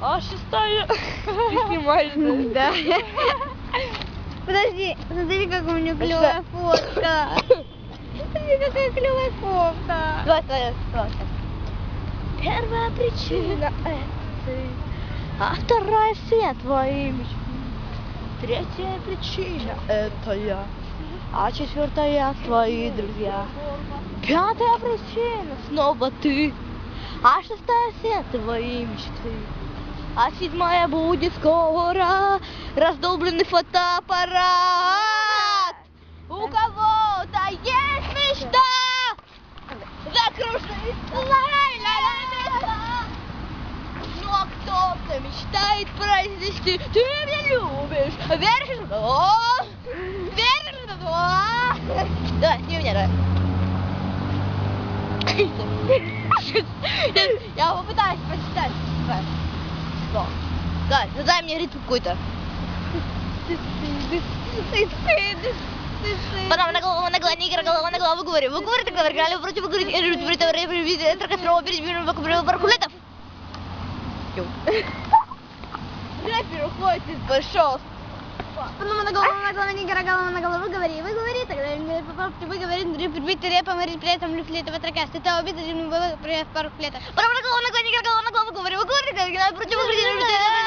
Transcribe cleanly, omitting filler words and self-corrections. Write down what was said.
А шестая. Ты снимаешь, да? Да. Подожди, смотри, какая у меня клевая фотка. Смотри, какая клевая фотка. Давай. Первая причина — это ты, а вторая — все твои мечты. Третья причина — это я, а четвертая — твои друзья. Пятая причина — снова ты, а шестая — все твои мечты. А седьмая будет скоро раздолбленный фотоаппарат. У кого-то есть мечта закружиться, ла-ла-ла-ла-ла. Ну а кто-то мечтает произнести: ты меня любишь, веришь в то, веришь в то. Давай, сними меня, давай. Я попытаюсь посчитать. Давай, задай мне ритм какой-то. Потом на голову, нигер, голова на голову, говори. Вы говорите, говорили, против, вы говорите, это кострова, перед баркулетов. Рэпер уходит из большого. Потом на голову, нигер, голова на голову, говори. Вы говорите, тогда вы говорите, прибитый репом, и при этом люфлетовый тракаст. Это убитый, при пару флетов. Потом на голову, нигер, голова на голову, говори. Вы говорите, против, вы говорите,